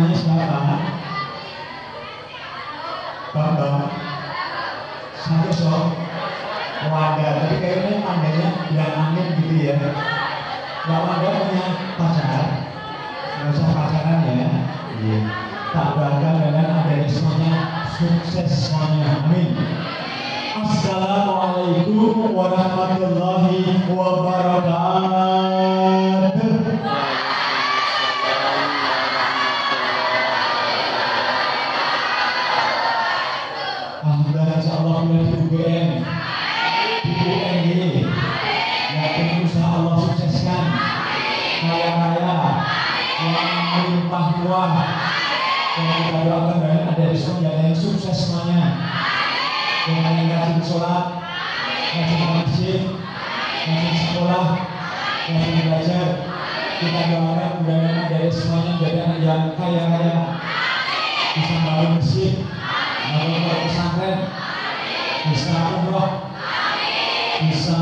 namanya siapa? Bambang. Satu sok. Wanda, tapi kayaknya pandanya bilang amin gitu ya. Kalau Anda punya pacar, nggak usah pacaran ya. Iya. Tak bangga dengan adanya semuanya, sukses semuanya. Amin. Assalamualaikum warahmatullahi wabarakatuh. Alhamdulillah, insyaallah mulai di UGM, di UNY, yakin usaha Allah sukseskan, kaya raya, uang melimpah ruah. Dan kita doakan dan ada di semuanya yang sukses semuanya. Dengan yang rajin sholat, rajin masjid, rajin sekolah, rajin belajar, kita doakan mudah-mudahan dari semuanya menjadi anak yang kaya raya, bisa bangun masjid, bangun pesantren, bisa umroh, bisa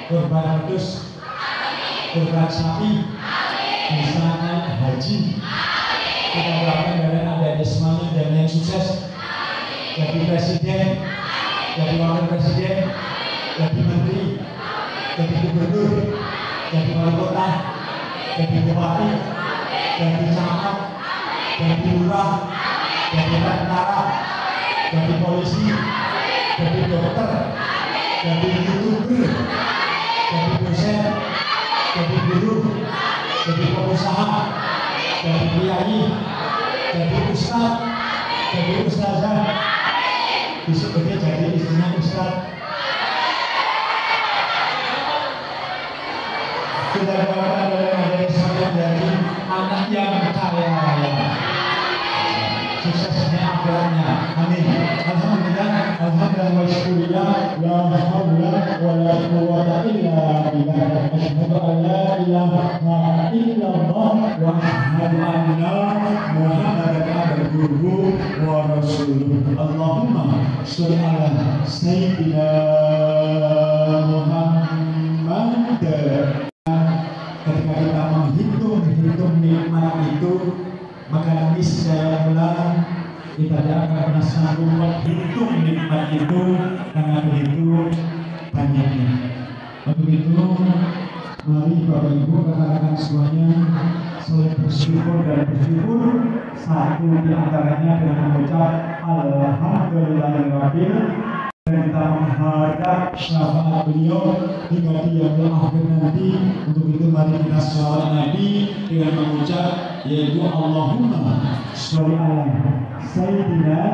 kurban kudus, kurban sapi, bisa naik haji. Kita doakan mudah-mudahan ada di semuanya dan yang sukses. Jadi presiden, jadi wakil presiden, jadi menteri, jadi gubernur, jadi wali kota, jadi bupati, jadi camat, jadi lurah, jadi tentara, jadi polisi, jadi dokter, jadi youtuber, jadi dosen, jadi guru, jadi pengusaha, jadi kiai, jadi ustadz, jadi ustazah. Disebutnya jadi istrinya Ustaz. Kita doakan dari semuanya dari anak yang kaya raya, suksesnya akhiratnya. Amin. Alhamdulillah, alhamdulillah wa syukurillah, la haula wa la quwwata illa billah. Asyhadu an la ilaha illallah wa asyhadu anna Muhammadan abduhu wa rasuluh. Allahumma sholli ala sayyidina Muhammad. Ketika kita menghitung nikmat itu, maka niscaya pula kita tidak akan pernah sanggup menghitung nikmat itu karena begitu banyaknya. Untuk itu, mari Bapak Ibu rekan-rekan semuanya saling bersyukur dan bersyukur. Satu di antaranya dengan mengucap Alhamdulillahirabbil dan kita menghadap syafaat beliau hingga di yaumul akhir nanti. Untuk itu mari kita sholawat Nabi dengan mengucap yaitu Allahumma sholli ala Sayyidina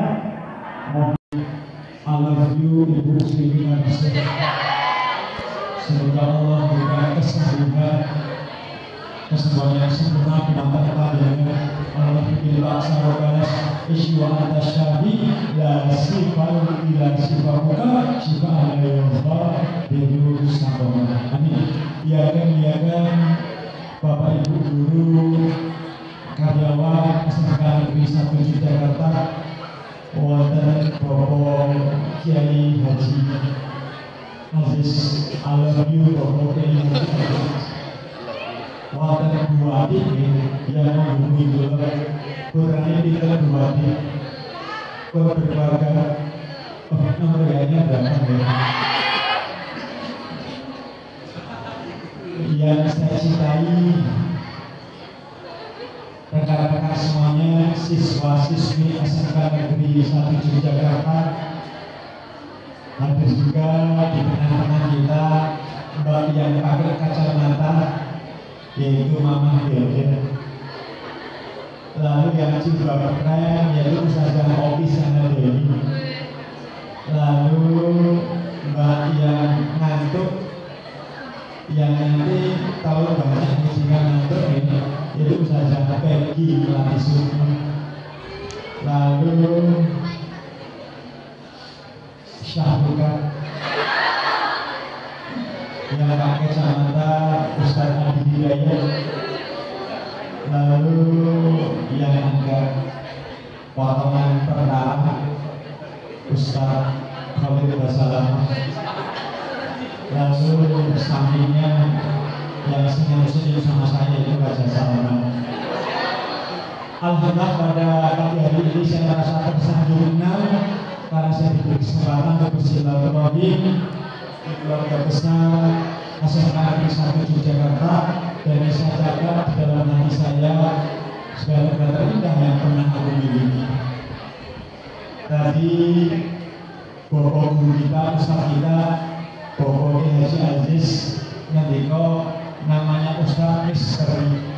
I love you Ibu Sri Muslimin. Semoga Allah memberikan kesembuhan yang sempurna di mata kalian. Allah bikin laksa roganas iswa atas syahi la sifal ila sifamuka sifa alayhi biru sabana. Amin. Biarkan Bapak Ibu guru karyawan SMK Negeri 1 Jakarta, wonten Bapak Kiai Haji Aziz Alamiu, Bapak Kiai Haji wonten dua adik yang menghubungi beliau berani tidak dua adik berkeluarga. Nomor kayaknya berapa ya? Yang saya cintai rekan-rekan semuanya, siswa-siswi SMK Negeri 1 Yogyakarta, ada juga di tengah-tengah kita Mbak yang pakai kacamata yaitu Mama Dede, lalu yang jilbab keren yaitu Ustazah Opi Sana Dewi, lalu Mbak yang ngantuk yang nanti tahu banyak musika ngantuk ini yaitu Ustazah Peggy Melati Sukma, lalu Syahrukan yang pakai kacamata Ustaz Adi Hidayat, lalu yang angkat potongan pertama Ustaz Khalid Basalam, lalu sampingnya yang senyum-senyum sama saya itu Raja Salman. Alhamdulillah pada pagi hari ini saya merasa tersanjung karena saya diberi kesempatan untuk bersilaturahmi di keluarga besar SMA Negeri 1 Yogyakarta, dan saya catat di dalam hati saya segala terindah yang pernah aku miliki. Tadi bapak guru kita, ustaz kita, Bapak Haji Aziz Nyandiko, namanya Ustaz Misteri.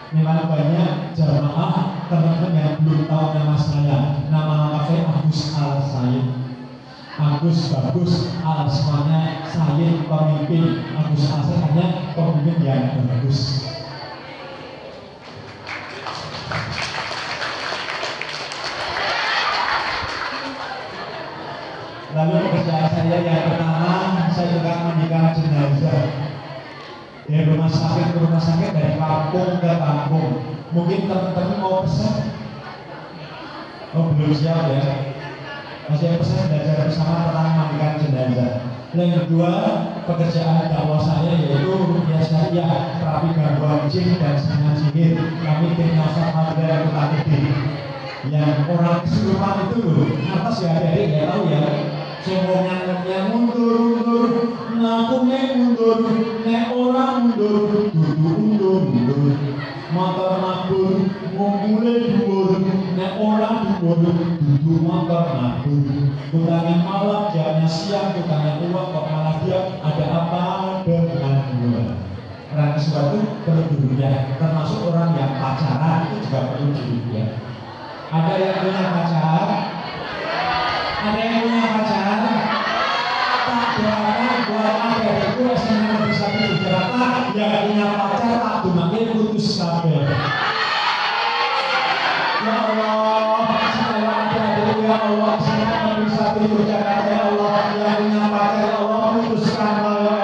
Memang banyak jamaah teman-teman yang belum tahu nama saya. Nama saya Agus Al Said. Agus bagus, Al semuanya, Said pemimpin. Agus Al Said hanya pemimpin yang bagus. Lalu pekerjaan saya yang pertama, saya juga mandikan jenazah. Dari rumah sakit ke rumah sakit, dari kampung ke kampung. Mungkin teman-teman mau pesan? Oh belum siap ya? Masih pesan belajar bersama tentang mandikan jenazah. Yang kedua, pekerjaan dakwah saya yaitu biasanya terapi gangguan jin dan serangan sihir. Kami tim Nasab Madura Kota Kediri. Yang orang kesurupan itu loh, atas ya adik nggak tahu ya. Semuanya mundur, ngakunya mundur, nek orang mundur, mundur. Motor mabur, ngumpulin dhuwur, nek orang dhuwur, duduk motor mabur. Tukangnya malam, jamnya siang, tukangnya uang, kok malah dia ada apa dengan gua. Orang sesuatu perlu dulunya, termasuk orang yang pacaran itu juga perlu dulunya. Ada yang punya pacar? Ada yang punya pacar? Tak doakan buat adikku SMA Negeri 1 Yogyakarta yang punya pacar tak dumake putus kabeh. Ya Allah, supaya adik-adikku ya Allah, SMA Negeri 1 Yogyakarta ya Allah, yang punya pacar ya Allah, putuskan ya Allah,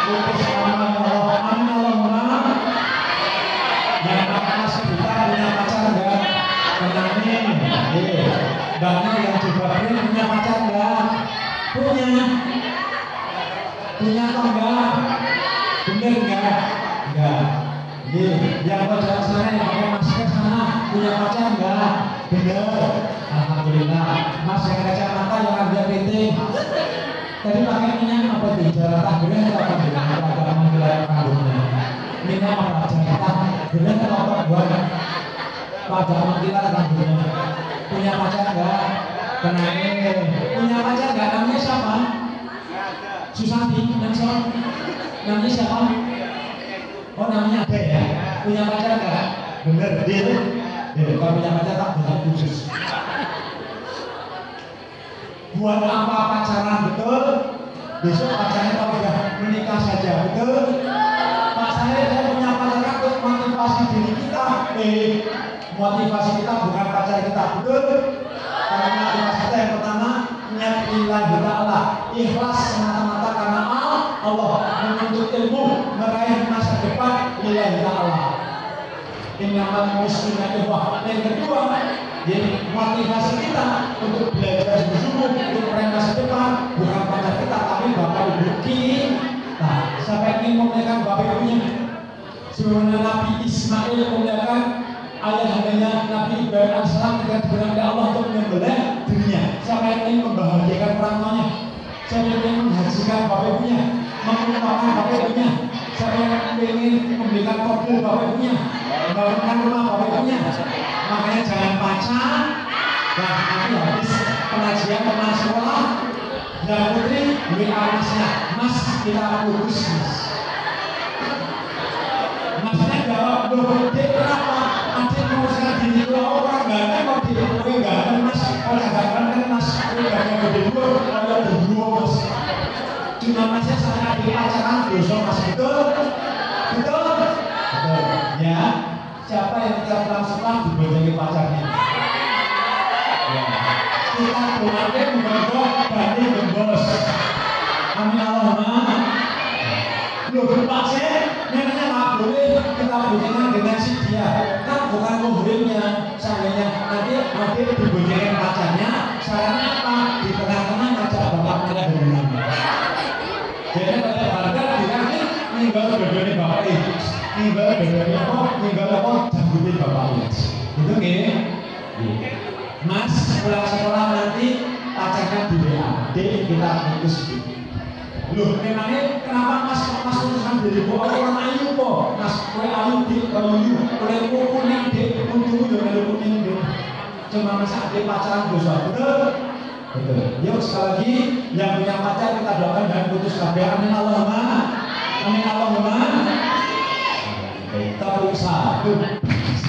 putuskan ya Allah. Amin Allahumma. Yang Mas kita punya pacar enggak? Tenang nih, Bangnya yang jebaknya punya pacar enggak? Punya atau enggak? Bener enggak? Enggak. Yang pada sana yang pakai masker sana punya pacar enggak? Bener. Alhamdulillah. Mas yang kacamata yang ada keriting. Tadi pakai minyak apa tuh? Jaratan bener atau apa? Agak menggelar kandungnya. Minyak apa? Jaratan bener atau apa? Buat pada menggelar kandungnya. Punya pacar enggak? Kenalin. Punya pacar enggak? Namanya siapa? Susanti. Namanya siapa? Oh namanya Ade ya? Punya pacar enggak? Bener, deal. Kalau punya pacar tak boleh khusus. Buat apa pacaran, betul? Besok pacarnya kalau udah menikah saja, betul? Pak saya punya pacar untuk motivasi diri kita. Motivasi kita bukan pacar kita, betul? Karena motivasi kita yang pertama niat lillahi ta'ala, ikhlas semata-mata karena Allah, menuntut ilmu, meraih masa depan lillahi ta'ala. Innamal muslimina ikhwah. Yang kedua, jadi motivasi kita untuk belajar sungguh-sungguh untuk meraih masa depan bukan pacar kita tapi bapak ibu kita. Siapa ingin memuliakan bapak ibunya? Sebagaimana Nabi Ismail memuliakan ayahnya Nabi Ibrahim AS ketika dibilang oleh Allah untuk menyembelih dirinya. Siapa yang ingin membahagiakan orang tuanya? Siapa yang ingin menghajikan bapak ibunya, mengumpulkan bapak ibunya? Siapa yang ingin memberikan mobil bapak ibunya, membangunkan rumah bapak ibunya? Makanya jangan pacar. Nah nanti habis pengajian teman sekolah dan putri WA masnya, Mas kita putus Mas. Masnya jawab, loh Dek kenapa? Adik mau sekarang diri orang ganteng kok di kowe ganteng Mas, kalau gak ganteng Mas, kowe ganteng gede dua, kalau berdua Mas. Cuma Masnya sama adik pacaran dosa Mas, betul? Betul? Betul, ya. Siapa yang tiap pulang sekolah dibojongin pacarnya? Ya. Kita doakan monggo bani gembos. Amin Allahumma. Loh Pak saya memangnya nggak boleh kita bojongin dengan si dia. Kan bukan muhrimnya, seandainya nanti adik dibojongin pacarnya, syaratnya apa? Di tengah-tengah ngajak bapaknya berenang. Jadi pada harga dikasih ninggal bedone bapak ninggal bedone apa? Ninggal apa? Jambutin bapaknya. kita putus. Loh, memangnya kenapa mas putuskan diriku? Orang ayu kok, mas kue ayu di kayu, kue kuning di untukmu juga ada kuning di. Cuma masa adik pacaran dosa, betul? Betul. Yuk sekali lagi, yang punya pacar kita doakan dan putus kabeh. Amin Allahumma. Amin Allahumma. Kita satu.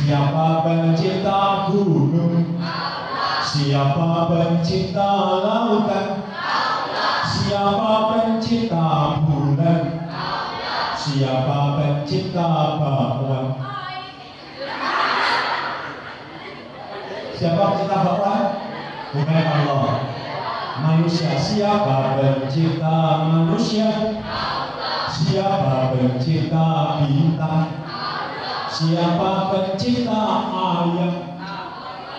Siapa pencipta gunung? Siapa pencipta lautan? Siapa pencipta bulan? Siapa pencipta bawang? Siapa pencipta bawang? Bukan Allah. Manusia. Siapa pencipta manusia? Siapa pencipta bintang? Siapa pencipta ayam?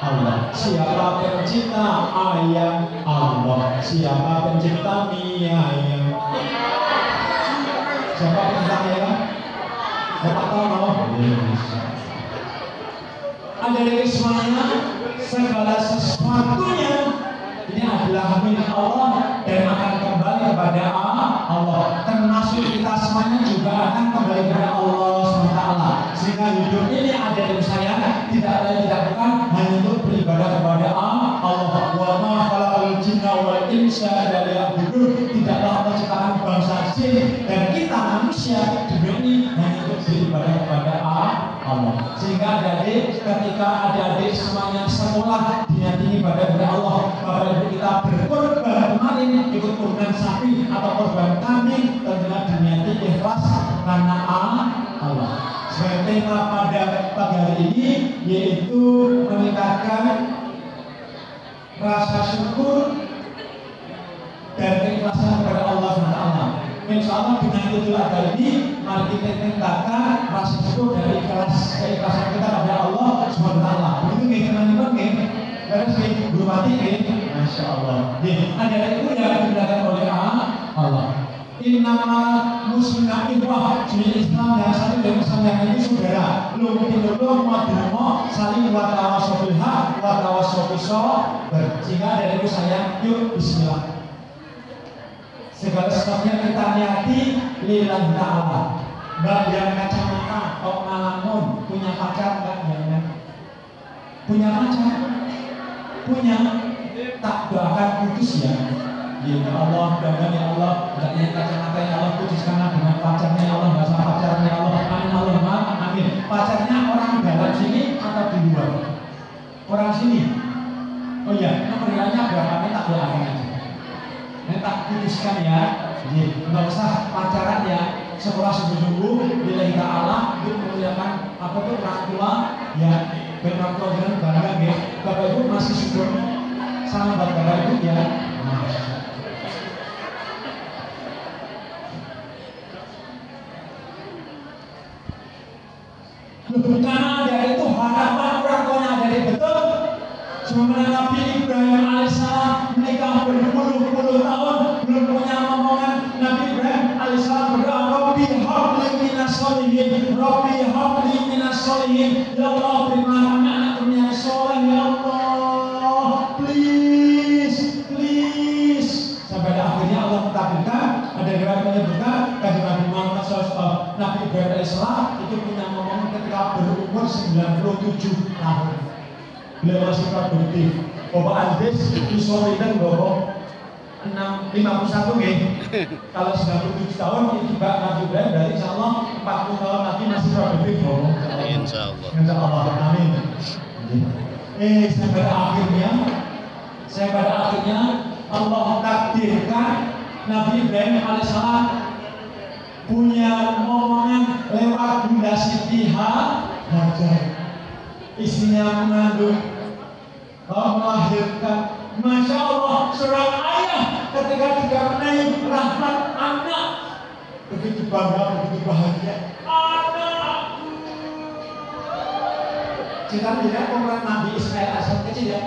Allah. Siapa pencipta ayam? Allah. Siapa pencipta mie ayam? Siapa pencipta mie ayam? Siapa tahu? Ada dari semuanya, segala sesuatunya ini adalah milik Allah dan akan kembali kepada Allah. Termasuk kita semuanya juga akan kembali kepada Allah SWT. Sehingga hidup ini ada dari saya tidak lain tidak bukan hanya untuk beribadah kepada Allah. Wa ma khalaqal jinna wal insa illa liya'budun. Tidaklah Allah ciptakan bangsa jin dan kita manusia di dunia ini hanya untuk beribadah kepada Allah. Sehingga adik-adik, ketika adik-adik semuanya sekolah diniati ibadah kepada Allah, Bapak Ibu kita berkorban kemarin ikut kurban sapi atau korban kambing, tentunya diniati ikhlas karena Allah. Sebagai tema pada pagi hari ini yaitu meningkatkan rasa syukur dan keikhlasan kepada Allah SWT. Insya Allah dengan Idul Adha ini mari kita tingkatkan rasa syukur dari keikhlasan kita kepada Allah SWT. Begitu nggih teman-teman nggih? Terus nggih belum mati nggih? Masya Allah. Nggih, ada itu yang dilakukan oleh Allah. Innama muslimah ikhwah, jenis Islam yang satu dan Islam yang ini saudara. Lumulung madremo saling watawasau bil haq watawasau bis sabr. Sehingga dari itu saya yuk bismillah. Segala sesuatunya kita niati lillahi ta'ala. Mbak yang kacamata kok ngalamun punya pacar enggak? Jangan. Punya pacar? Punya. Tak doakan putus ya. Ya Allah, mudah-mudahan ya Allah, enggaknya kacamata ya Allah putuskanlah dengan pacarnya ya Allah, enggak sama pacarnya ya Allah. Amin Allahumma amin. Pacarnya orang dalam sini atau di luar? Orang sini. Oh iya, nomornya berapa? Tak doakan aja. Tak putuskan ya, nggak usah pacaran ya, sekolah sungguh-sungguh lillahi ta'ala untuk memuliakan apa tuh orang tua ya, dan orang tua dengan bangga ya. Bapak Ibu masih syukur sama Bapak Ibu ya. Karena dari itu harapan orang tuanya dari betul. Sebenarnya Nabi Ibrahim alaihissalam menikah berpuluh-puluh tahun belum punya omongan. Nabi Ibrahim alaihissalam berdoa, Rabbi habli minas sholihin, Rabbi habli minas sholihin. Ya Allah, berikanlah kami anak yang soleh ya Allah, please, please. Sampai akhirnya Allah mentakdirkan, ada riwayat menyebutkan Kanjeng Nabi Muhammad SAW, Nabi Ibrahim alaihissalam itu punya omongan ketika berumur 97 tahun. Beliau masih produktif. Bapak Andres disorikan bapak 51 nggih. Kalau 97 tahun ini Mbak Nabi Ibrahim dari insya Allah 40 tahun lagi masih produktif bapak. Insya Allah. Insya Allah. Amin. Saya pada akhirnya Allah takdirkan Nabi Ibrahim alaihissalam punya omongan lewat Bunda Siti Hajar. Istrinya mengandung, melahirkan. Masya Allah, seorang ayah ketika dikaruniai rahmat anak begitu bangga, begitu bahagia. Anakku. Kita lihat pemeran Nabi Ismail asal kecil ya.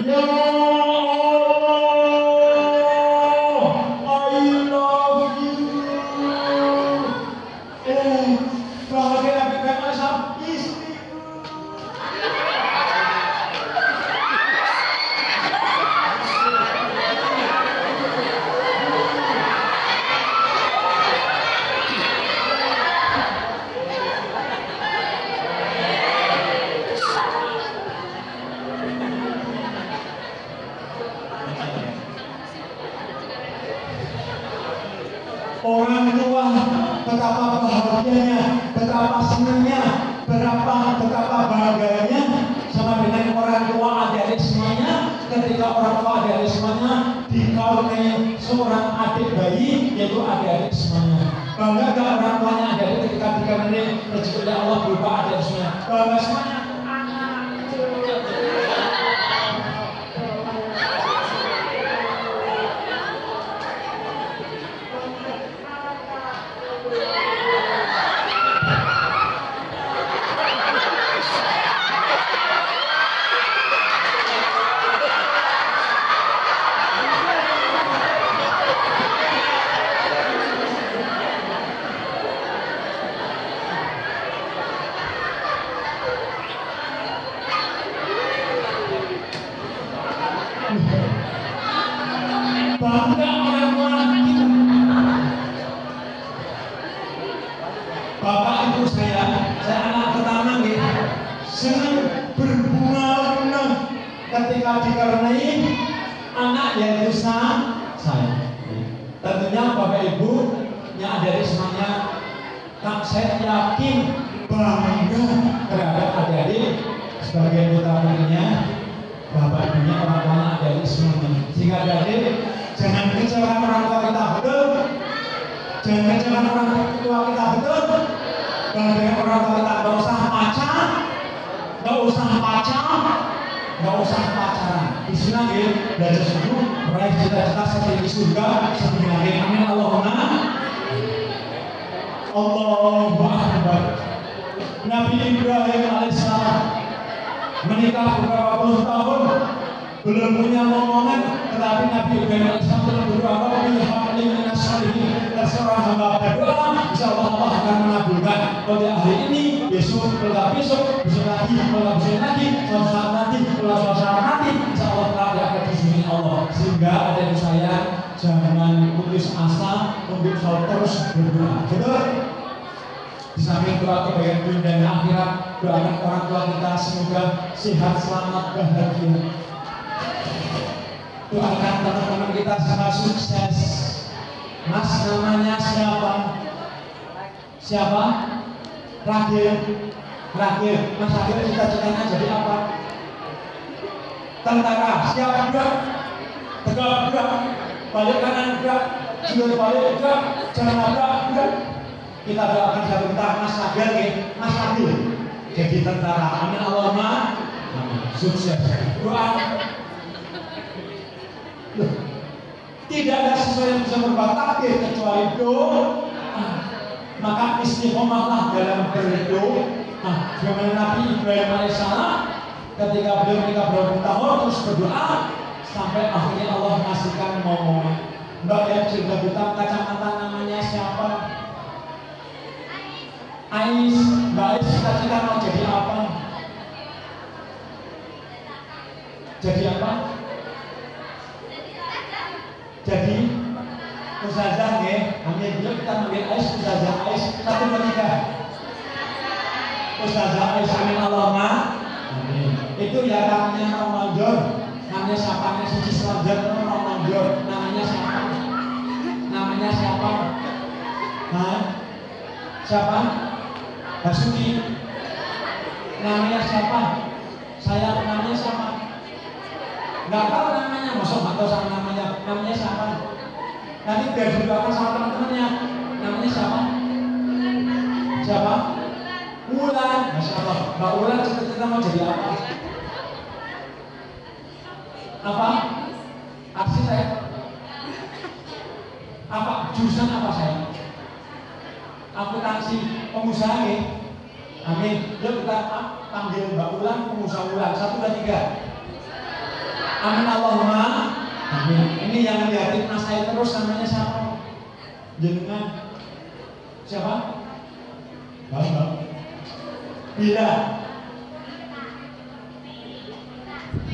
Ya Orang tua betapa bahagianya, betapa senangnya, betapa bangganya sama dengan orang tua adik-adik semuanya ketika orang tua adik-adik semuanya dikaruniai seorang adik bayi, yaitu adik-adik semuanya. Bangga gak orang tuanya adik-adik ketika dikaruniai rezeki oleh Allah berupa adik semuanya? Bangga semuanya. Bangga orang tua kita. Bapak ibu saya anak pertama nih, senang berbunga-bunga ketika dikarenai anak yaitu saya. Tentunya bapak ibu yang ada di semuanya, saya yakin bangga terhadap adik-adik sebagai putra putrinya. Bapak ibunya orang tua adik-adik semuanya. Sehingga adik-adik jangan kecewakan orang tua kita, betul? Jangan kecewakan orang tua kita, betul? Dan dengan orang tua kita nggak usah pacaran, nggak usah pacaran. Di sini belajar sungguh, meraih cita-cita seperti surga, seperti lagi. Amin Allahumma. Allahu Akbar. Nabi Ibrahim alaihissalam menikah beberapa puluh tahun, belum punya momongan, tetapi Nabi Ibrahim alaihissalam telah berdoa, terserah hamba berdoa, insya Allah Allah akan mengabulkan. Kalau hari ini, besok lagi, suatu saat nanti, insya Allah akan diizinkan Allah. Sehingga ada yang saya jangan putus asa untuk selalu terus berdoa. Betul? Di samping doa kebaikan dunia dan akhirat, doakan orang tua kita semoga sehat, selamat, bahagia. Doakan teman-teman kita semua sukses. Mas namanya siapa? Siapa? Ragil. Mas Ragil cita-citanya jadi apa? Tentara. Siap gerak. Tegak gerak. Balik kanan gerak. Jual balik gerak. Jangan nabrak gerak. Kita doakan satu kita Mas Ragil, Mas Ragil jadi tentara. Amin Allahumma. Sukses. Doa. Tidak ada sesuatu yang bisa berubah takdir kecuali doa. Maka istiqomahlah dalam berdoa. Bagaimana Nabi Ibrahim alaihissalam ketika beliau menikah berapa tahun terus berdoa sampai akhirnya Allah ngasihkan momongan. Mbak yang jilbab hitam kacamata namanya siapa? Ais. Mbak Ais cita-cita mau jadi apa? Jadi apa? Jadi Ustazah ya, amin. Yuk kita manggil Ais, Ustazah Ais. 1, 2, 3. Ustazah Ais, amin Allahumma. Amin. Itu ya namanya Ramadan. Namanya siapa? Suci Selanjut Ramadan. Namanya siapa? Namanya siapa? Hah? Siapa? Basuki. Namanya siapa? Saya namanya siapa? Nggak tahu namanya, masuk nggak tahu sama namanya. Namanya siapa? Nanti biar didoakan sama teman-temannya. Namanya siapa? Siapa? Wulan. Masya Allah. Mbak Wulan cita-cita mau jadi apa? Apa? Arsitek. Apa? Jurusan apa saya? Akuntansi. Pengusaha ya? Amin. Yuk kita panggil Mbak Wulan, pengusaha Wulan. 1, 2, 3. Amin Allahumma. Amin. Ini yang lihatin mas saya terus namanya siapa? Jenengan siapa? Bang. Bila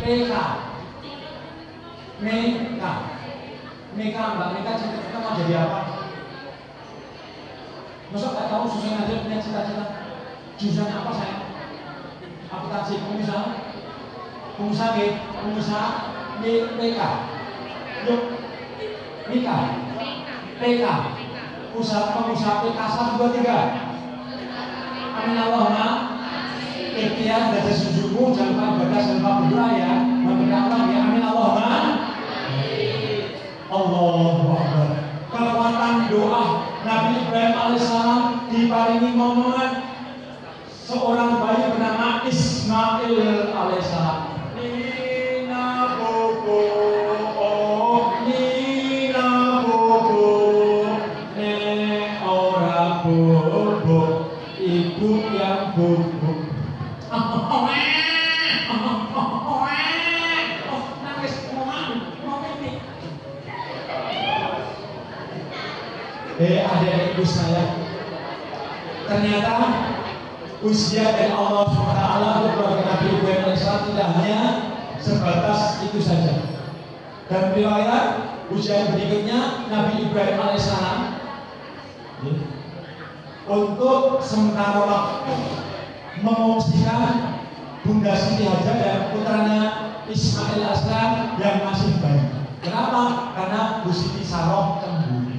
PK Meka Mbak Meka cita-cita mau jadi apa? Masa gak tahu susah aja punya cita-cita? Jurusan apa saya? Akuntansi. Pengusaha Meka. Yuk Mika PK pengusaha kasar 23. Amin Allahumma. Ikhtiar dan sesungguhmu jangan lupa ibadah, jangan lupa berdoa ya. Memberi Allah ya. Amin Allahumma. Allahu Akbar. Kekuatan doa Nabi Ibrahim alaihissalam diparingi momongan seorang bayi bernama Ismail alaihissalam. Nina bobo, oh Nina bobo, ne ora bobo, ibu yang bobo. Adik-adik ibu saya, ternyata usia dari Allah SWT untuk keluarga Nabi Ibrahim alaihissalam tidak hanya sebatas itu saja. Dan riwayat usia berikutnya Nabi Ibrahim alaihissalam untuk sementara waktu mengungsikan Bunda Siti Hajar dan putranya Ismail alaihissalam yang masih bayi. Kenapa? Karena Bu Siti Saroh cemburu.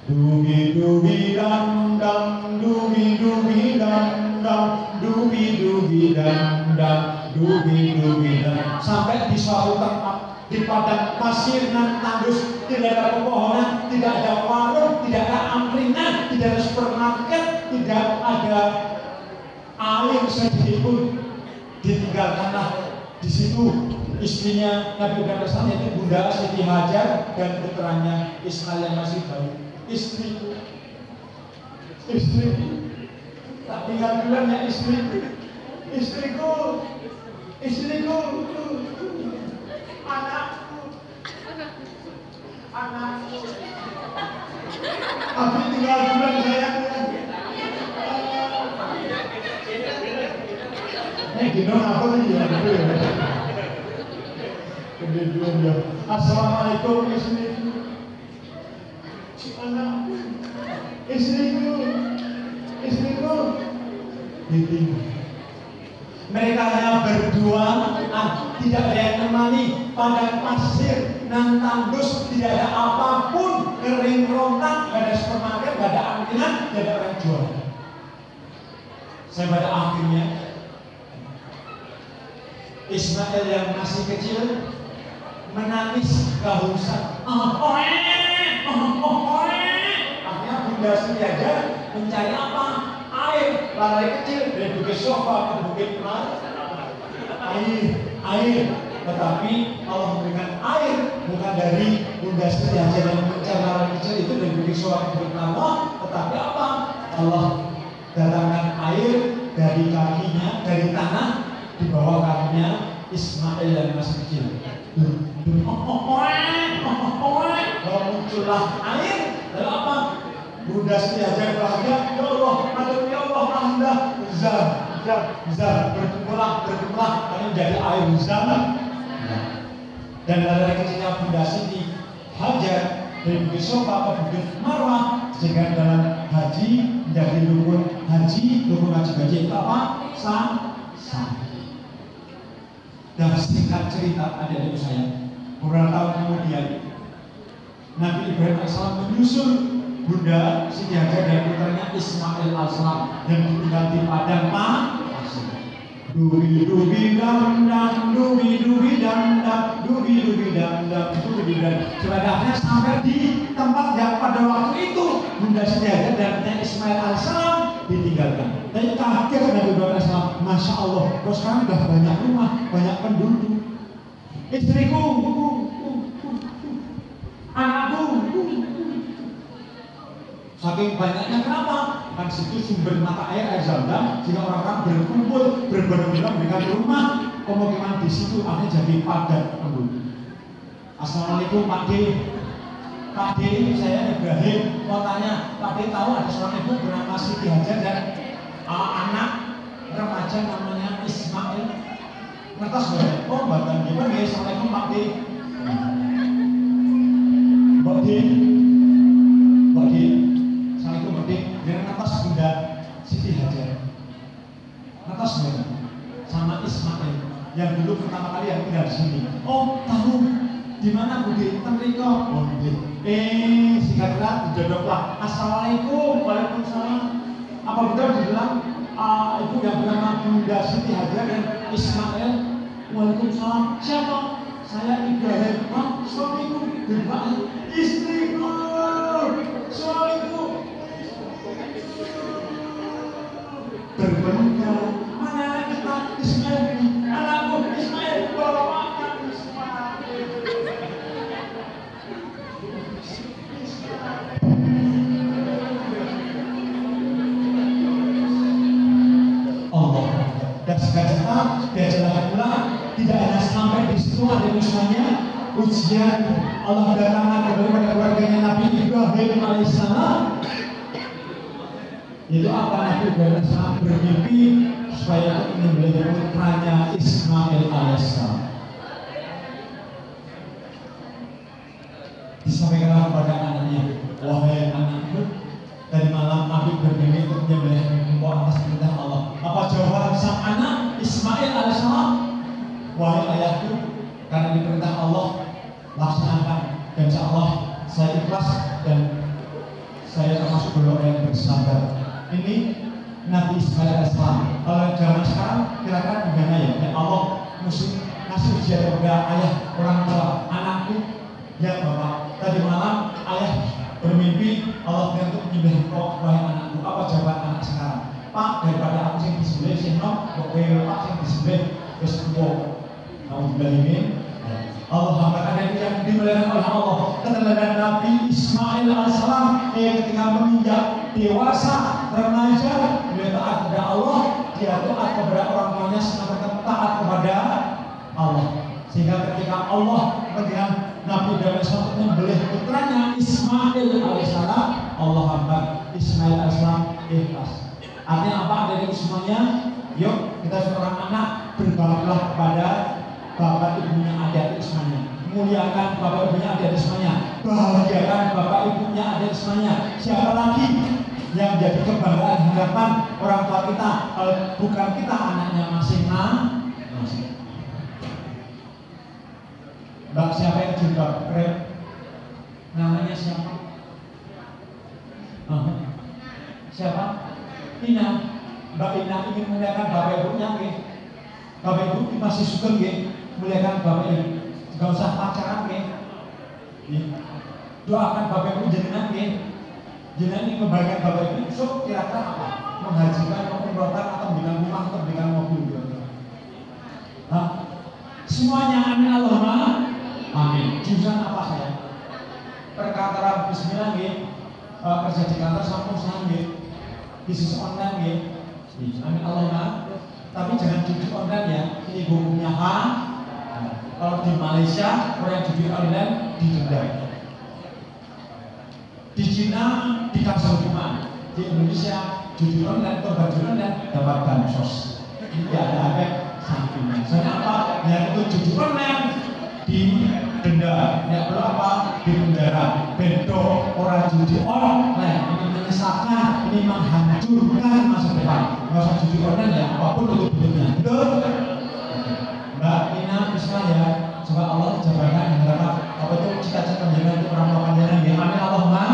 Dubi dubi dam dam, dubi dubi dam dam, dubi dubi dam dam, dubi dubi dam. Sampai di suatu tempat di padang pasir nan tandus, tidak ada pepohonan, tidak ada warung, tidak ada angkringan, tidak ada supermarket, tidak ada air sedikit pun. Ditinggalkanlah di situ istrinya Nabi Ibrahim alaihissalam, yaitu Bunda Siti Hajar dan putranya Ismail yang masih bayi. Istriku, tak tinggal bulan ya istriku, anakku, tapi tinggal bulan sayangnya. Gino apa nih ya? Kemudian ya, assalamualaikum istriku. Anak, istriku, ditinggal. Mereka hanya berdua, tidak ada yang menemani, padang pasir, nan tandus, tidak ada apapun, kering rontak, tidak ada supermarket, tidak ada angkinan, tidak ada orang jual. Saya pada akhirnya Ismail yang masih kecil menangis kehausan. Akhirnya Bunda Siti Hajar mencari apa? Air. Lari kecil dari bukit sofa ke bukit air. Tetapi Allah memberikan air bukan dari Bunda Siti Hajar yang mencari lari kecil itu dari bukit sofa ke bukit tetapi apa? Allah datangkan air dari kakinya, dari tanah di bawah kakinya Ismail yang masih kecil. Muncullah air. Lalu apa? Bunda Siti Hajar bahagia. Ya Allah, ya Allah, Anda zam, bergumulah, lalu menjadi air zam. Dan dari kecilnya Bunda Siti Hajar dari bukit Sofa ke bukit Marwah, sehingga dalam haji menjadi rukun haji itu apa? Sah. Dan singkat cerita adik-adik saya, beberapa tahun kemudian Nabi Ibrahim alaihissalam menyusul Bunda Siti Hajar dan putranya Ismail alaihissalam yang tinggal di padang pasir. Dubi dam dam, dubi dam dam, dubi dam dam. Akhirnya sampai di tempat yang pada waktu itu Bunda Siti Hajar dan putranya Ismail alaihissalam ditinggalkan. Tapi kaget Nabi Ibrahim alaihissalam, masya Allah, kok sekarang sudah banyak rumah, banyak penduduk. Istriku, anakku. Saking banyaknya, kenapa? Kan situ sumber mata air Zam-Zam, jika orang-orang berkumpul, berbondong-bondong memberikan rumah, pemukiman di situ akhirnya jadi padat penduduk. Assalamualaikum Pak D. Pak D, saya Ibrahim, mau tanya, Pak D tahu ada seorang ibu bernama Siti Hajar dan anak remaja namanya Ismail. Ngertos boleh? Oh, bahkan gimana ya? Assalamualaikum Pak D. Mbak D, Assalamualaikum Mbak D. Dia ngertos Bunda Siti Hajar. Ngertos boleh? Sama Ismail yang dulu pertama kali yang tinggal di sini. Oh, tahu. Di mana Budi? Tentriko. Oh, Budi. Singkatlah, dijodoklah. Assalamualaikum, waalaikumsalam. Apa betul dibilang ibu yang bernama Bunda Siti Hajar dan Ismail? Waalaikumsalam. Siapa? Saya Ibrahim. Wah, suamiku. Berbalik. Istriku. Suamiku. Berbeda. Mana kita Ismail? Anakku Ismail. Bawa makan Ismail. Allah. Dan sekarang dia jelaskan pula tidak hanya sampai di situ ada ujiannya, ujian Allah datangkan kepada keluarganya Nabi Ibrahim alaihissalam. Itu apa? Nabi Ibrahim alaihissalam bermimpi supaya menyembelih putranya Ismail alaihissalam. Disampaikan kepada anaknya, wahai anakku, tadi malam Nabi bermimpi untuk menyembelih engkau atas perintah Allah. Apa jawaban sang anak Ismail alaihissalam? Wahai ayahku, karena diperintah Allah, laksanakan. Dan insya Allah saya ikhlas dan saya termasuk golongan yang bersabar. Ini Nabi Ismail alaihissalam. Kalau zaman sekarang kira-kira gimana ya? Ya Allah mesti ngasih ujian kepada ayah, orang tua, anakku. Ya Bapak, tadi malam ayah bermimpi Allah untuk menyembelih engkau, wahai anakku. Apa jawaban anak sekarang? Pak, daripada aku yang disembelih, sehingga Pak yang disembelih, terus engkau Alhamdulillah. Allah hamba yang dimuliakan oleh Allah. Keteladanan Nabi Ismail alaihissalam ketika menginjak dewasa, remaja, dia taat kepada Allah, dia taat kepada orang tuanya, senantiasa taat kepada Allah. Sehingga ketika Allah menjadikan Nabi Ibrahim membelih putranya Ismail alaihissalam, Allah hamba Ismail alaihissalam ikhlas. Artinya apa dari semuanya? Yuk kita seorang anak berbaktilah kepada bapak ibunya, adik semuanya. Muliakan bapak ibunya, adik semuanya. Bahagiakan bapak ibunya, adik semuanya. Siapa lagi yang menjadi kebanggaan harapan orang tua kita? Kalau bukan kita, anaknya masing-masing. Mbak siapa yang jilbab krem? Namanya siapa? Siapa? Ina. Mbak Ina ingin muliakan bapak ibunya, bapak ibu masih suka muliakan bapak ibu, gak usah pacaran doakan bapak ibu jenengan jenengan ini membagikan bapak ibu. So kira-kira apa? Menghajikan, umrohkan, atau belikan rumah, atau belikan mobil semuanya amin Allahumma amin. Jurusan apa saya? Perkantoran bismillah kerja di kantor sama usaha bisnis online amin Allahumma. Tapi jangan judi online ya, ini hukumnya kalau di Malaysia orang yang judi online didenda. Di Cina dikasih hukuman. Di Indonesia judi online, korban judi online dapat bansos. Ini ada efek sampingnya. Soalnya apa? Yang itu judi online didenda, yang perlu apa? Di penjara. Bedo orang judi online ini menyesatkan, ini menghancurkan masa depan. Nggak usah judi online ya, apapun untuk hidupnya. Betul? Mbak Ina Isma ya, coba Allah jabarkan harapan apa itu cita-cita panjangan untuk orang tua panjangan ya. Amin Allahumma.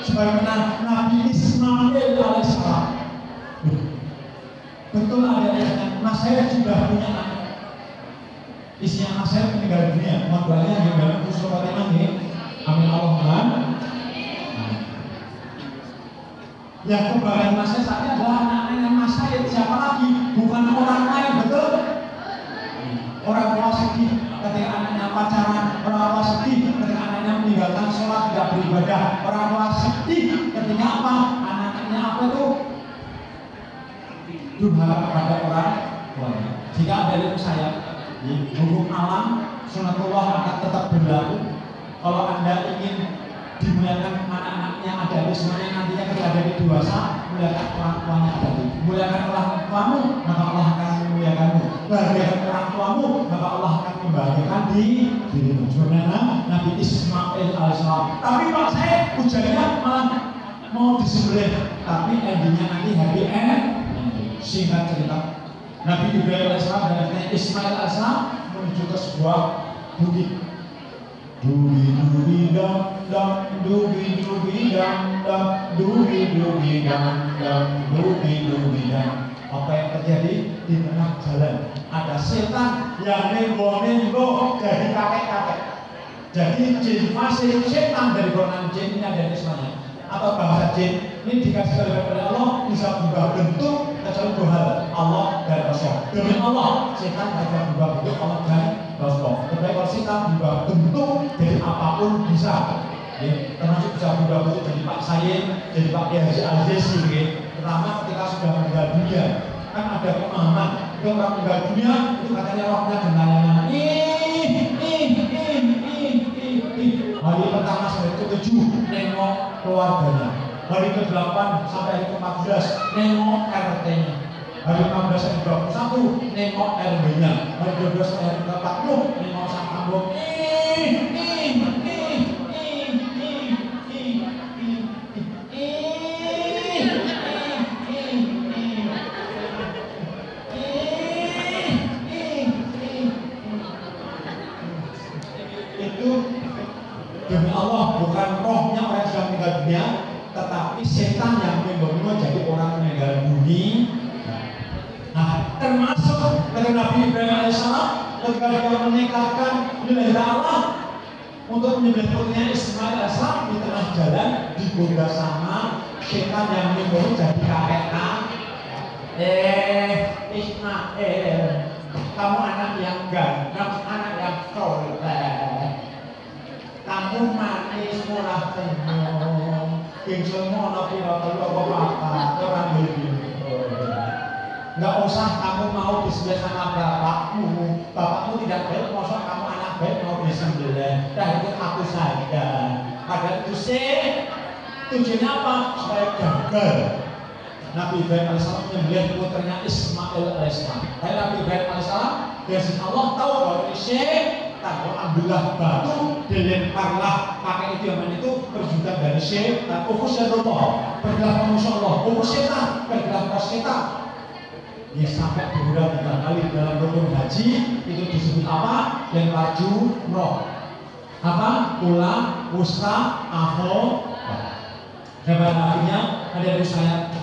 Sebagaimana Nabi Ismail alaihissalam. Betul ada yang Mas saya sudah punya anak. Isinya anak saya meninggal dunia. Mohon doanya yang dalam khusus Fatimah ya. Amin Allahumma. Yang kebanggaan Mas saya saat ini adalah anak-anak Mas saya. Siapa lagi? Bukan orang lain, betul? Orang tua sedih ketika anaknya pacaran, orang tua sedih ketika anaknya meninggalkan sholat, tidak beribadah, orang tua sedih ketika apa? Anak-anaknya apa itu? Durhaka kepada orang tuanya. Jika ada ilmu saya, hukum alam sunatullah akan tetap berlaku. Kalau Anda ingin dimuliakan anak-anaknya, ada semuanya nantinya ketika ada dewasa, muliakan orang tuanya ada. Muliakan orang tuamu, maka Allah akan memuliakanmu. Bahagiakan orang tuamu, maka Allah akan membahagiakan dirimu. Sebenarnya Nabi Ismail alaihissalam. Tapi Pak saya ujiannya malah mau disembelih, tapi endingnya nanti happy end. Singkat cerita, Nabi Ibrahim alaihissalam dan Ismail alaihissalam menuju ke sebuah bukit. Dubi dubi dam dam, dubi dubi dam dam, dubi dubi dam dam, dubi dubi dam. Apa yang terjadi di tengah jalan? Ada setan yang nenggo-nenggo jadi kakek-kakek. Jadi jin fasik, setan dari golongan jin ini ada ismanya atau bahasa jin ini dikasih oleh Allah bisa berubah bentuk kecuali dua hal, Allah dan Rasul. Demi Allah, setan bisa berubah bentuk Allah dan Rasul. Tetapi kalau setan berubah bentuk jadi apapun bisa. Ya, termasuk bisa berubah bentuk jadi Pak Sayin, jadi Pak Kiai Haji Aziz gitu. Terutama ketika sudah meninggal dunia, kan ada pemahaman itu orang meninggal dunia itu katanya rohnya gentayangan. Hari pertama sampai ke-7 nengok keluarganya. Hari ke-8 sampai hari ke-14 nengok RT-nya. Hari ke-15 sampai ke-21 nengok RW-nya. Hari ke-12 sampai hari ke-40 nengok sang kampung. Demi Allah, bukan rohnya orang yang sudah meninggal dunia, tetapi setan yang membawa jadi orang meninggal dunia. Nah, termasuk dari Nabi Ibrahim alaihissalam ketika dia menikahkan nilai Allah untuk menyembelih putrinya Ismail alaihissalam di tengah jalan digoda sama setan yang membawa jadi kakek. Ismail, kamu anak yang ganteng, anak yang soleh. Kamu manis murah senyum, ingsun mono pira telu apa orang begini. Nggak usah kamu mau disembelih sama bapakmu. Bapakmu tidak baik, masa kamu anak baik mau disembelih. Dah ikut aku saja. Padahal itu sih tujuannya apa? Supaya gagal. Nabi Ibrahim alaihissalam menyembelih putranya Ismail alaihissalam. Tapi Nabi Ibrahim alaihissalam biasa Allah tahu bahwa ini syekh. Kalau ambillah batu, dilemparlah pakai idiaman itu perjudian dari syekh dan fokus ya Allah, pergilah manusia Allah, fokus setan, pergilah pas setan. Dia sampai berulang 3 kali dalam rukun haji itu disebut apa? Lempar jumroh. Apa? Ulang, wusta, aho. Hebat akhirnya ada dari saya.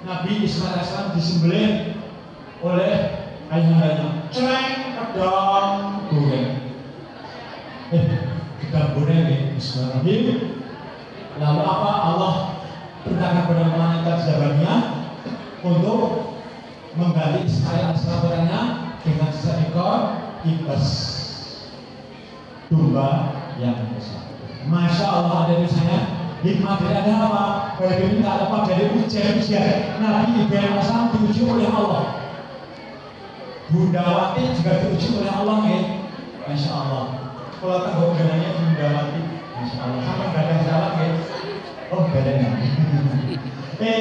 Nabi Ismail AS disembelih oleh ayahandanya. Cereng, kedang, goreng. Kedang goreng ya. Bismillahirrahmanirrahim. Lalu apa? Allah perintahkan kepada malaikat Zabaniyah untuk mengganti Ismail AS dengan seekor iblis domba yang besar. Masya Allah, ada di saya. Hikmah dari ada apa? Bahwa ini tak lepas dari ujian-ujian. Nabi Ibrahim AS diuji oleh Allah. Bundawati juga diuji oleh Allah ya. Masya Allah. Kalau tak hubungannya Bundawati, Masya Allah. Sama gak ada jalan ya. Oh bedanya.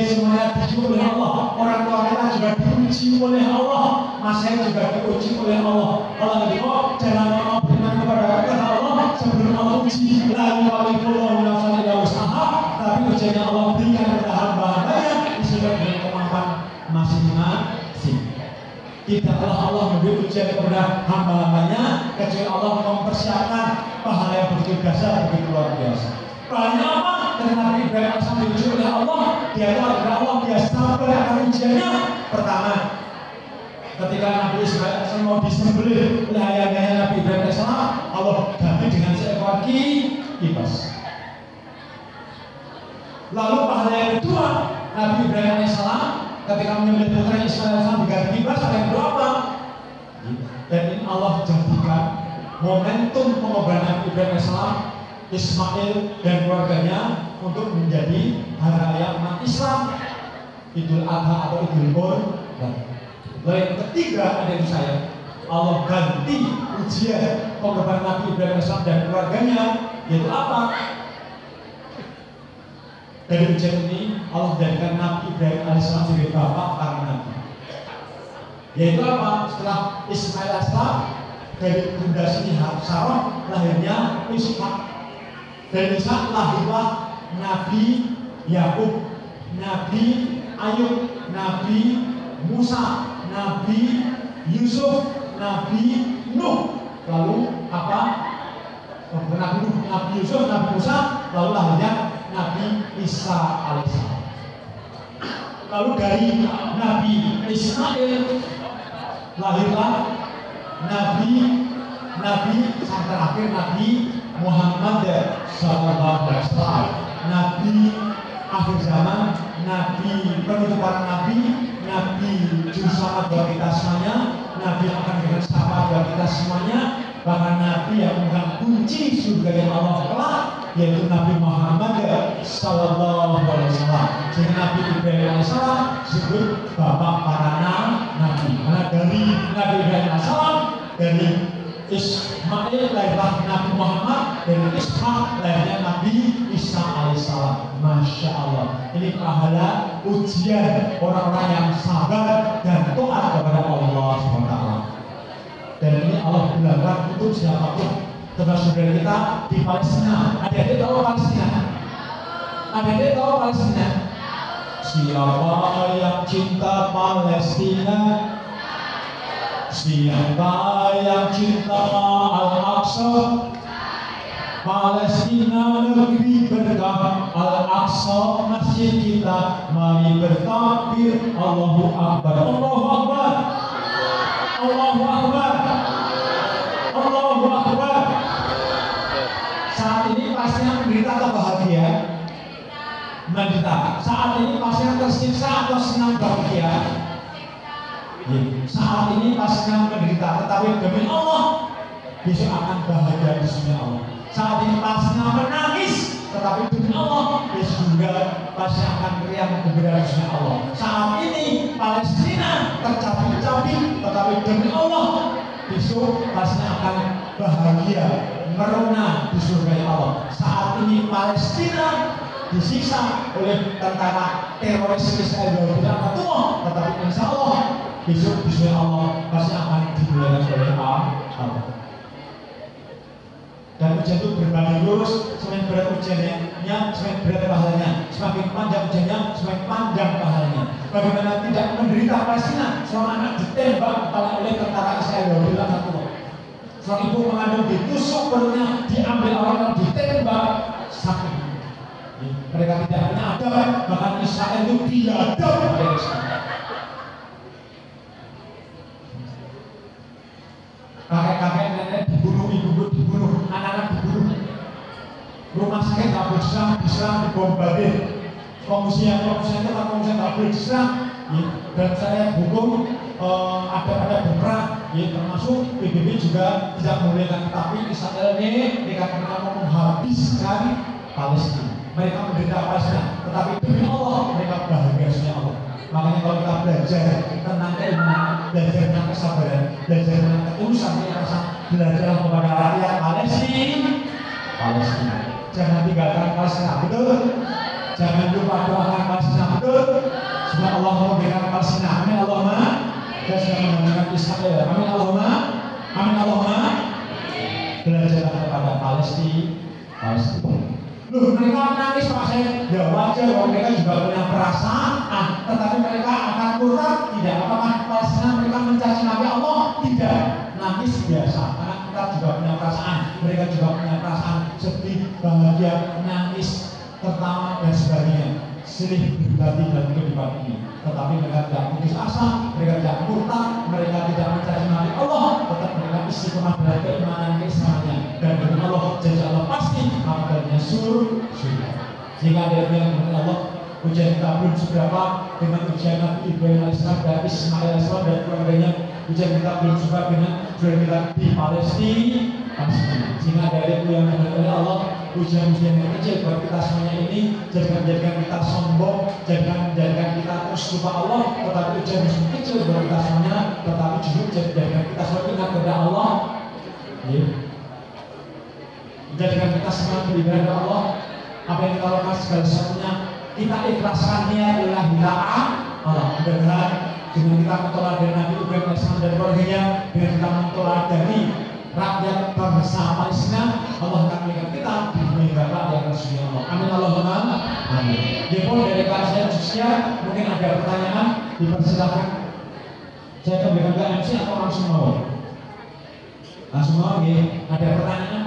Semuanya diuji oleh Allah. Orang tua kita juga diuji oleh Allah. Mas saya juga diuji oleh Allah. Allah ngerti kok jangan mau beriman kepada Allah sebelum Allah uji. Lalu kami pulau menafsir tidak usaha, tapi ujiannya Allah berikan kepada hamba-hambanya disesuaikan dengan kemampuan masing-masing. Tidaklah Allah memberi ujian kepada hamba-hambanya kecuali Allah mempersiapkan pahala yang begitu dahsyat, begitu luar biasa. Pahalanya apa? Karena Nabi Ibrahim AS diuji oleh Allah, dia tahu agar Allah dia sabar akan ujiannya. Pertama, ketika Nabi Ismail AS mau disembelih oleh ayahnya Nabi Ibrahim AS, Allah ganti dengan seekor kibas. Lalu pahala yang kedua, Nabi Ibrahim AS ketika menyembelih putra Ismail AS diganti kibas, yang kedua apa? Dan ini Allah jadikan momentum pengorbanan Nabi Ibrahim AS, Ismail dan keluarganya untuk menjadi hari raya umat Islam, Idul Adha atau Idul Kurban. Lalu yang ketiga ada yang saya, Allah ganti ujian pengorbanan Nabi Ibrahim AS dan keluarganya, yaitu apa? Dari ujian ini Allah jadikan Nabi Ibrahim AS sebagai bapak para nabi. Yaitu apa? Setelah Ismail AS dari bunda Siti Sarah lahirnya Ishak. Dan Ishak lahirlah Nabi Yakub, Nabi Ayub, Nabi Musa, Nabi Yusuf, Nabi Nuh. Lalu apa? Nabi Yusuf, Nabi Musa, lalu lahirnya Nabi Isa alaihissalam. Lalu dari Nabi Ismail lahirlah Nabi yang terakhir Nabi Muhammad sallallahu alaihi wasallam. Nabi akhir zaman, Nabi penutup para nabi, Nabi juru selamat buat kita semuanya, Nabi yang akan memberikan syafaat buat kita semuanya, bahkan Nabi yang memegang kunci surga yang Allah kelak, yaitu Nabi Muhammad sallallahu alaihi wasallam. Jadi Nabi Ibrahim alaihissalam disebut bapak para nabi. Karena dari Nabi Ibrahim alaihissalam, dari Ismail lahirlah Nabi Muhammad, dari Ishak lahirnya Nabi Isa alaihissalam. Masya Allah, ini pahala ujian orang-orang yang sabar dan taat kepada Allah SWT. Dan ini Allah bilang untuk siapapun, termasuk saudara kita di Palestina. Adik-adik tahu Palestina? Adik-adik tahu Palestina? Siapa yang cinta Palestina? Siapa yang cinta Al-Aqsa? Palestina negeri berkah, Al-Aqsa masjid kita. Mari bertakbir, Allahu Akbar, Allahu Akbar, Allahu Akbar, Allahu Akbar. Saat ini pastinya menderita atau bahagia? Menderita. Saat ini pastinya tersiksa atau senang bahagia? Saat ini pastinya menderita, tetapi demi Allah besok akan bahagia di sisi Allah. Saat ini pastinya menangis, tetapi demi Allah besok juga pasti akan riang gembira di sisi Allah. Saat ini Palestina tercabik-cabik, tetapi demi Allah besok pasti akan bahagia merona di surga Allah. Saat ini Palestina disiksa oleh tentara teroris Israel yang tidak akan tua, tetapi insya Allah besok di surga Allah pasti akan dimuliakan oleh Allah. Dan ujian itu berbanding lurus, semakin berat ujiannya, semakin berat pahalanya, semakin panjang ujiannya, semakin panjang pahalanya. Bagaimana tidak menderita Palestina, seorang anak ditembak kepala oleh tentara Israel yang tidak akan tua. Seorang ibu mengandung ditusuk perutnya, diambil orang ditembak sakit. Mereka tidak punya adab, bahkan Israel itu biadab. Kakek-kakek nenek dibunuh, ibu-ibu dibunuh, anak-anak dibunuh. Rumah sakit nggak boleh diserang, dibombardir. Pengungsian itu nggak boleh diserang. Dan saya hukum ada berperang, termasuk PBB juga tidak membolehkan. Tapi Israel ini mereka mau menghabiskan Palestina. Mereka menderita Palestina, tetapi demi Allah mereka bahagia Allah. Makanya kalau kita belajar tentang keimanan, belajar tentang kesabaran, belajar tentang ketulusan, belajar kepada rakyat Palestina. Jangan tinggalkan Palestina, betul? Jangan lupa doakan Palestina, betul? Semoga Allah memberikan Palestina, amin Allahumma. Dan sudah memberikan Israel, amin Allahumma. Amin Allahumma. Belajar kepada Palestina. Loh, mereka nangis Pak Syed, ya wajar kalau mereka juga punya perasaan, tetapi mereka akan murtad tidak. Apakah Palestina mereka mencaci maki Allah? Tidak, nangis biasa, karena kita juga punya perasaan, mereka juga punya perasaan sedih, bahagia, menangis, tertawa dan sebagainya. Silih berbagi dalam kehidupan ini, tetapi mereka tidak putus asa, mereka tidak murtad, mereka tidak mencaci maki Allah, tetap mereka istiqomah dalam keimanan keislamannya. Dan dengan Allah, janji Allah pasti amalnya surga. Jika ada yang dengan Allah, ujian kita belum seberapa dengan ujian Nabi Ibrahim alaihissalam dan Ismail alaihissalam dan keluarganya. Ujian kita belum seberapa dengan ujian kita di Palestina. Jika ada yang dengan Allah, ujian-ujian yang kecil buat kita semuanya ini jangan kita sombong, jangan kita terus lupa Allah, tetapi ujian kecil buat kita semuanya, tetapi justru jadikan kita selalu ingat kepada Allah. Jadikan kita semua beribadah kepada Allah. Apa yang kita lakukan segala sesuatunya kita ikhlaskan niat lillahi ta'ala. Mudah-mudahan dengan kita mentauladani Nabi Ibrahim alaihissalam dan keluarganya, dengan kita mentauladani rakyat bangsa Palestina, Allah akan memberikan kita di dunia bapak yang Rasulullah Allah. Amin Allahumma amin. Jepun dari kajian sosial mungkin ada pertanyaan, dipersilakan. Saya kembalikan ke MC atau langsung mau? Langsung mau, ada pertanyaan?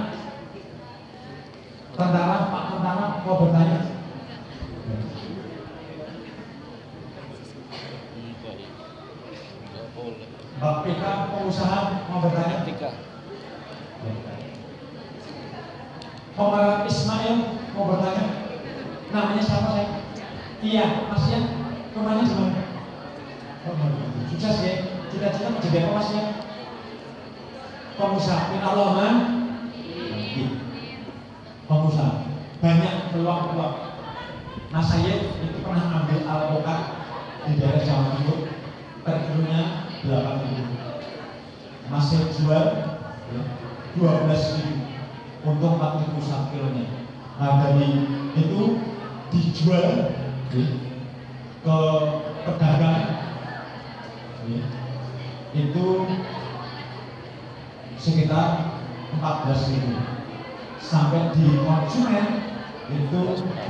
mau bertanya? Mbak Pika pengusaha mau bertanya? Komar Ismail mau bertanya? Namanya siapa saya? Iya, masnya rumahnya di mana? Sukses ya, cita-cita menjadi apa masnya? Pengusaha, minallah pengusaha, banyak peluang-peluang. Mas saya itu pernah ambil alpukat di daerah Jawa Timur, per kilonya 8.000. Masih jual 12.000, untung 4.000 satu kilonya. Nah dari itu dijual ke pedagang itu sekitar 14.000, sampai di konsumen itu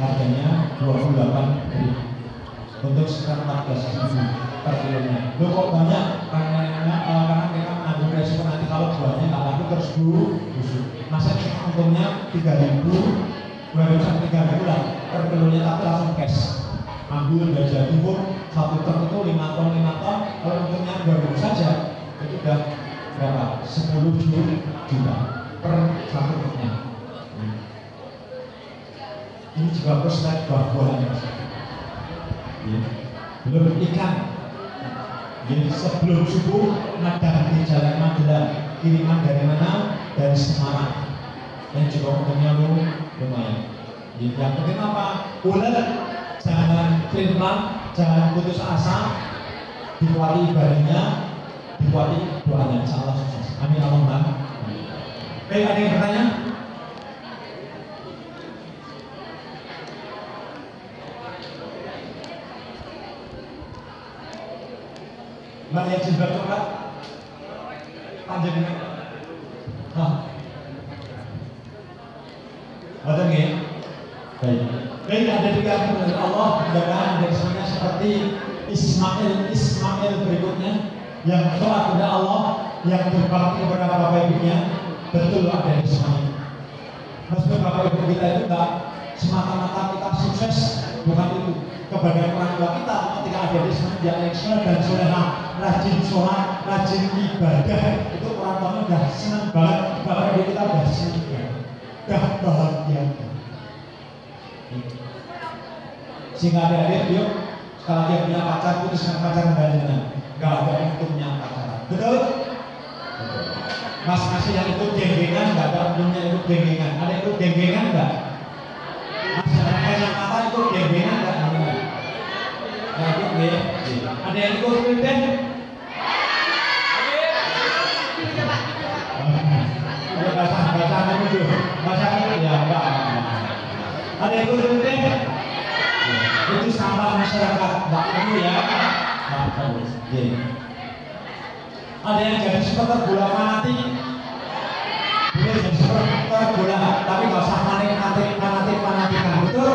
harganya 28.000, untuk sekitar 14.000 per kilonya. Loh kok banyak? Karena mereka menanggung resiko nanti kalau buahnya nggak laku terus busuk. Masa untungnya 3.000, 2.000 lah per kilonya, tapi langsung cash. Ambil dari Jawa Timur, satu ton itu 5 ton, kalau untungnya 2.000 saja, itu udah berapa? 10 juta per satu tonnya. Ini juga prospek buah-buahan. Belum ikan. Jadi sebelum subuh ada di Jalan Magelang, kiriman dari mana? Dari Semarang. Dan juga untungnya lumayan. Yang penting apa? Ular, jangan pelin-pelan, jangan putus asa, dikuati ibadahnya, dikuati doanya, insya Allah sukses. Amin Allahumma. Baik, ada yang bertanya? Mbak yang jilbab coklat panjang ini. Betul nggih? Baik. Baik, ada juga dari Allah, mudah-mudahan dari semuanya seperti Ismail berikutnya yang taat kepada Allah, yang berbakti kepada bapak ibunya, betul ada di semuanya. Meskipun bapak ibu kita itu enggak semata-mata kita sukses, bukan itu. Kebahagiaan orang tua kita ketika ada di semuanya yang soleh dan solehah, rajin sholat, rajin ibadah, itu orang tua udah senang banget, bapak ibu kita udah senang banget, udah bahagia. Sehingga adik-adik, yuk sekali lagi yang punya pacar, putuskan pacar dengan nggak ada untungnya pacaran, betul? Mas masih yang ikut genggengan, nggak ada untungnya ikut genggengan. Ada ikut genggengan nggak? Mas yang apa ikut genggengan nggak? Nggak ikut deh. Ada yang ikut kristen? Bahasa menuju, bahasa ya enggak. Ada yang ikut kristen? Itu sampah masyarakat, nggak perlu ya. Nggak perlu. Ada yang jadi supporter bola fanatik, boleh jadi supporter bola, tapi nggak usah fanatikan, betul?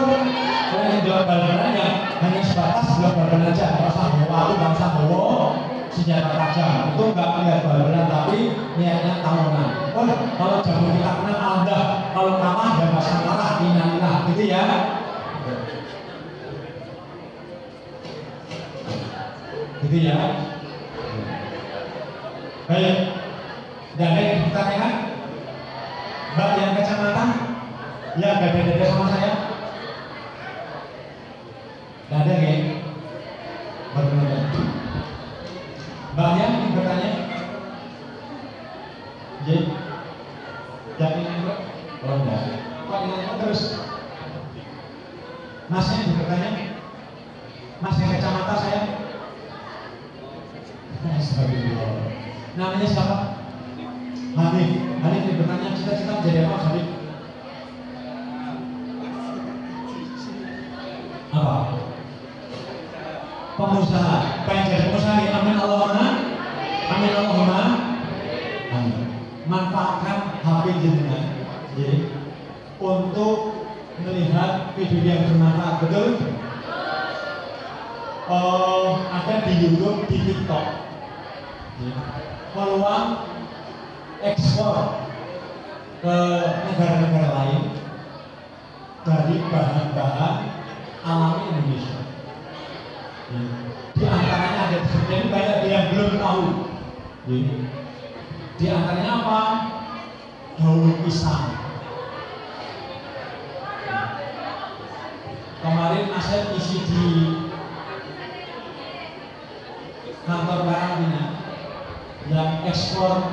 Kalau yang jual bal-balan ya hanya sebatas jual bal-balan aja, nggak usah bawa senjata tajam, itu nggak lihat bal-balan, tapi niatnya tahunan. Oh, kalau jamu kita menang Anda, kalau kalah ya nggak usah kalah, innalillah, gitu ya. Gitu ya. Baik, dan ada yang ditanyakan? Mbak yang kacamata, ya beda-beda sama saya. Tidak ada ya? Berbeda. Mbak yang ingin bertanya? Jadi, jangan ingin oh enggak. Kok ingin terus? Masnya ingin bertanya? Mas yang kacamata saya? Astagfirullah. Namanya siapa? Hanif. Hanif yang bertanya cita-cita menjadi apa Hanif? Apa? Pengusaha. Pengen jadi pengusaha ya? Amin Allahumma. Amin Allahumma. Amin. Manfaatkan HP jenengan untuk melihat video yang bermanfaat, betul? Ada di YouTube, di TikTok. Peluang ekspor ke negara-negara lain dari bahan-bahan alami Indonesia. Di antaranya ada sebenarnya banyak yang belum tahu. Di antaranya apa? Daun pisang. Kemarin Asep isi di kantor karantina yang ekspor